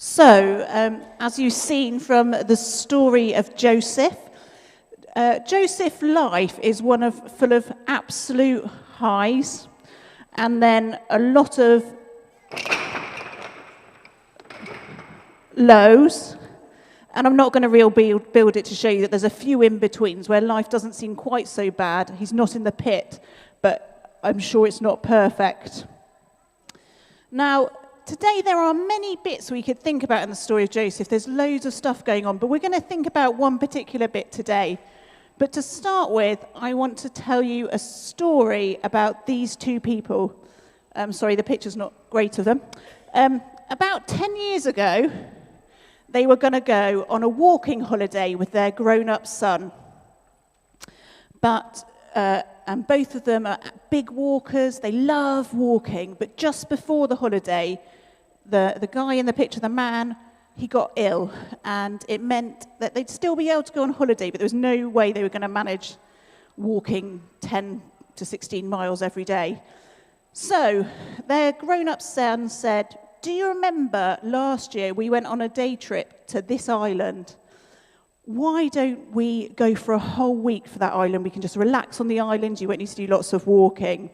So, as you've seen from the story of Joseph, Joseph's life is full of absolute highs and then a lot of lows. And I'm not going to build it to show you that there's a few in-betweens where life doesn't seem quite so bad. He's not in the pit, but I'm sure it's not perfect. Now, today there are many bits we could think about in the story of Joseph. There's loads of stuff going on, but we're going to think about one particular bit today. But to start with, I want to tell you a story about these two people. Sorry, the picture's not great of them. About 10 years ago, they were going to go on a walking holiday with their grown-up son. And both of them are big walkers. They love walking. But just before the holiday, the guy in the picture, the man, he got ill. And it meant that they'd still be able to go on holiday, but there was no way they were going to manage walking 10 to 16 miles every day. So their grown-up son said, "Do you remember last year we went on a day trip to this island? Why don't we go for a whole week for that island? We can just relax on the island. You won't need to do lots of walking."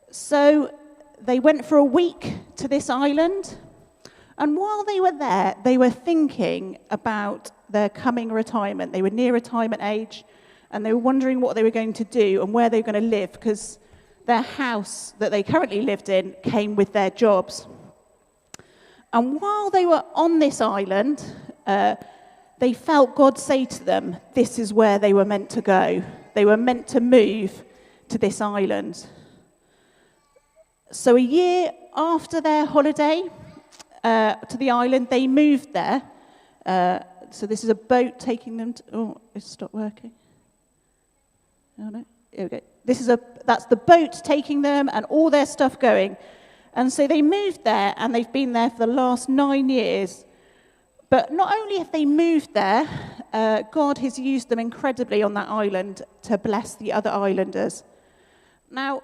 So they went for a week to this island. And while they were there, they were thinking about their coming retirement. They were near retirement age, and they were wondering what they were going to do and where they were going to live, because their house that they currently lived in came with their jobs. And while they were on this island, they felt God say to them, this is where they were meant to go. They were meant to move to this island. So a year after their holiday to the island, they moved there. So this is a boat taking them to... Oh, it stopped working. Oh, no. Here we go. That's the boat taking them and all their stuff going. And so they moved there, and they've been there for the last 9 years. But not only have they moved there, God has used them incredibly on that island to bless the other islanders. Now,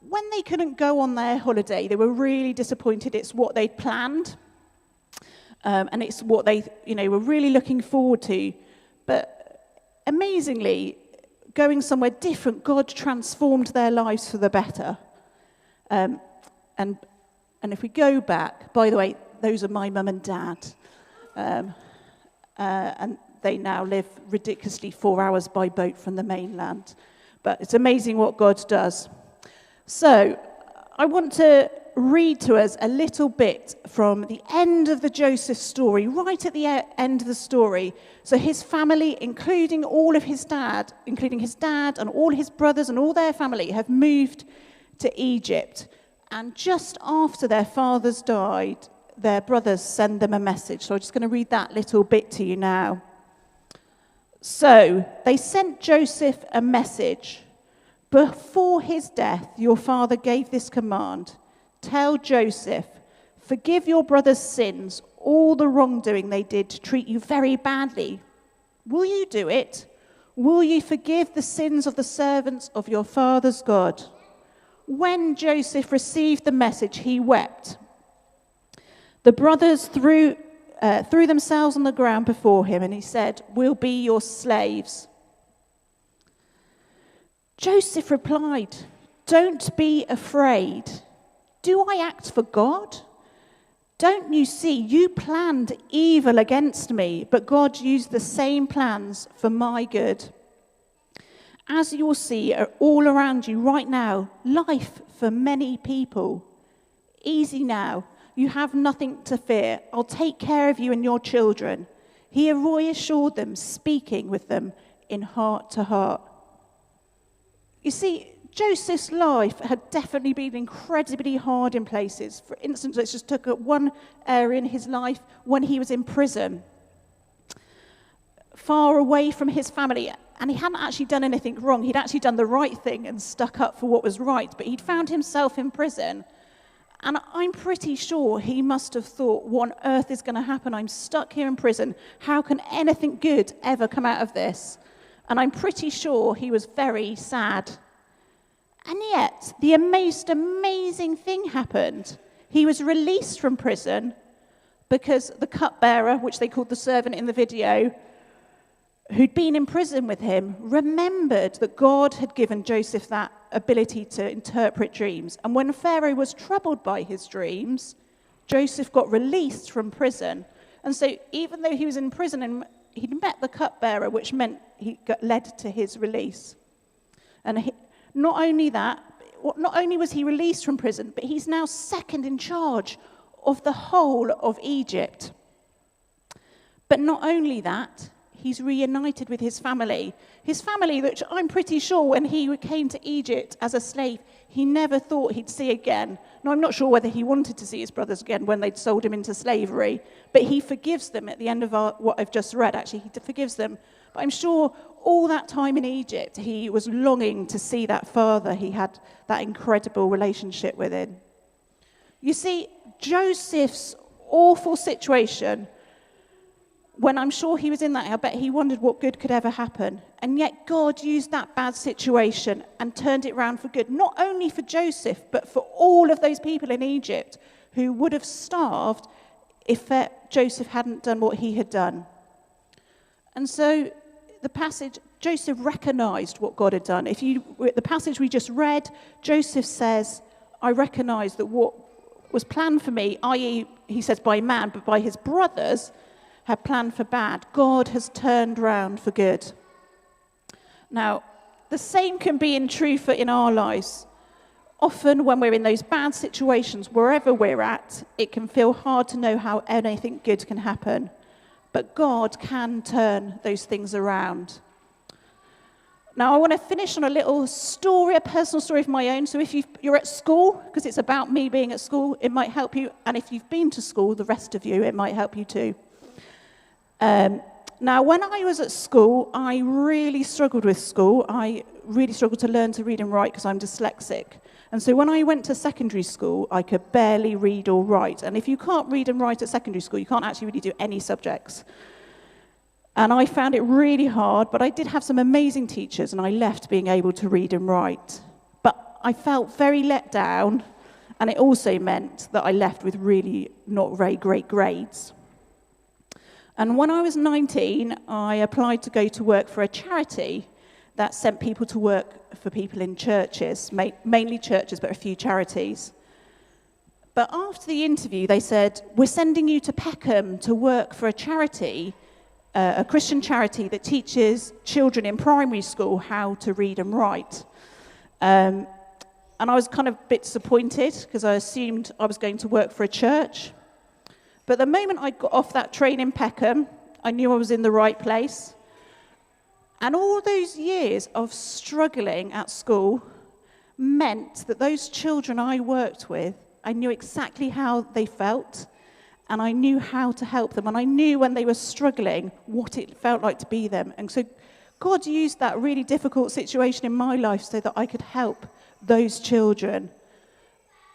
when they couldn't go on their holiday, they were really disappointed. It's what they'd planned, and it's what they, were really looking forward to. But amazingly, going somewhere different, God transformed their lives for the better. And if we go back, by the way, those are my mum and dad. And they now live ridiculously 4 hours by boat from the mainland. But it's amazing what God does. So I want to read to us a little bit from the end of the Joseph story, right at the end of the story. So his family, including his dad and all his brothers and all their family, have moved to Egypt. And just after their fathers died, their brothers send them a message. So I'm just going to read that little bit to you now. So they sent Joseph a message. Before his death, your father gave this command. Tell Joseph, forgive your brother's sins, all the wrongdoing they did to treat you very badly. Will you do it? Will you forgive the sins of the servants of your father's God? When Joseph received the message, he wept. The brothers threw themselves on the ground before him, and he said, "We'll be your slaves." Joseph replied, "Don't be afraid. Do I act for God? Don't you see, you planned evil against me, but God used the same plans for my good. As you will see all around you right now, life for many people. Easy now. You have nothing to fear. I'll take care of you and your children." He reassured them, speaking with them in heart to heart. You see, Joseph's life had definitely been incredibly hard in places. For instance, let's just look at one area in his life when he was in prison, far away from his family. And he hadn't actually done anything wrong. He'd actually done the right thing and stuck up for what was right. But he'd found himself in prison. And I'm pretty sure he must have thought, what on earth is going to happen? I'm stuck here in prison. How can anything good ever come out of this? And I'm pretty sure he was very sad. And yet, the most amazing thing happened. He was released from prison, because the cupbearer, which they called the servant in the video, who'd been in prison with him, remembered that God had given Joseph that ability to interpret dreams. And when Pharaoh was troubled by his dreams, Joseph got released from prison. And so even though he was in prison, and he'd met the cupbearer, which meant he led to his release. And not only was he released from prison, but he's now second in charge of the whole of Egypt. But not only that, he's reunited with his family. His family, which I'm pretty sure when he came to Egypt as a slave, he never thought he'd see again. Now, I'm not sure whether he wanted to see his brothers again when they'd sold him into slavery, but he forgives them at the end of what I've just read. Actually, he forgives them. But I'm sure all that time in Egypt, he was longing to see that father. He had that incredible relationship with him. You see, Joseph's awful situation, when I'm sure he was in that, I bet he wondered what good could ever happen. And yet God used that bad situation and turned it around for good, not only for Joseph, but for all of those people in Egypt who would have starved if Joseph hadn't done what he had done. And so the passage, Joseph recognized what God had done. The passage we just read, Joseph says, I recognize that what was planned for me, i.e., he says by man, but by his brothers, had planned for bad, God has turned round for good. Now, the same can be true in our lives. Often when we're in those bad situations, wherever we're at, it can feel hard to know how anything good can happen. But God can turn those things around. Now, I want to finish on a little story, a personal story of my own. So if you're at school, because it's about me being at school, it might help you. And if you've been to school, the rest of you, it might help you too. Now, when I was at school, I really struggled with school. I really struggled to learn to read and write because I'm dyslexic. And so when I went to secondary school, I could barely read or write. And if you can't read and write at secondary school, you can't actually really do any subjects. And I found it really hard, but I did have some amazing teachers, and I left being able to read and write. But I felt very let down, and it also meant that I left with really not very great grades. And when I was 19, I applied to go to work for a charity that sent people to work for people in churches, mainly churches, but a few charities. But after the interview, they said, we're sending you to Peckham to work for a charity, a Christian charity that teaches children in primary school how to read and write. And I was kind of a bit disappointed because I assumed I was going to work for a church. But the moment I got off that train in Peckham, I knew I was in the right place. And all those years of struggling at school meant that those children I worked with, I knew exactly how they felt, and I knew how to help them. And I knew when they were struggling what it felt like to be them. And so God used that really difficult situation in my life so that I could help those children.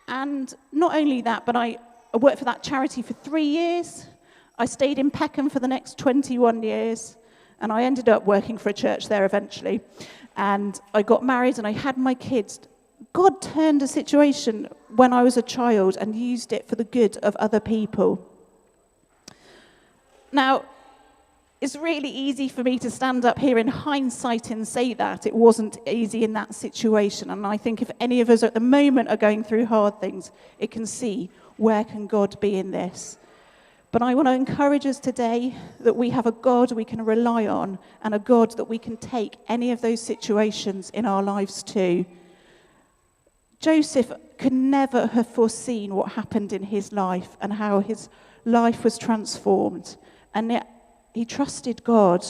And not only that, but I worked for that charity for 3 years. I stayed in Peckham for the next 21 years. And I ended up working for a church there eventually. And I got married and I had my kids. God turned a situation when I was a child and used it for the good of other people. Now, it's really easy for me to stand up here in hindsight and say that. It wasn't easy in that situation. And I think if any of us at the moment are going through hard things, it can see where can God be in this. But I want to encourage us today that we have a God we can rely on and a God that we can take any of those situations in our lives to. Joseph could never have foreseen what happened in his life and how his life was transformed. And yet he trusted God.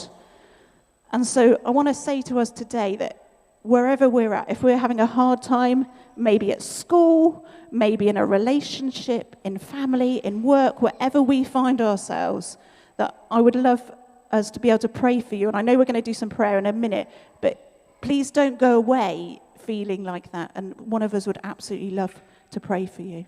And so I want to say to us today that wherever we're at, if we're having a hard time, maybe at school, maybe in a relationship, in family, in work, wherever we find ourselves, that I would love us to be able to pray for you. And I know we're going to do some prayer in a minute, but please don't go away feeling like that. And one of us would absolutely love to pray for you.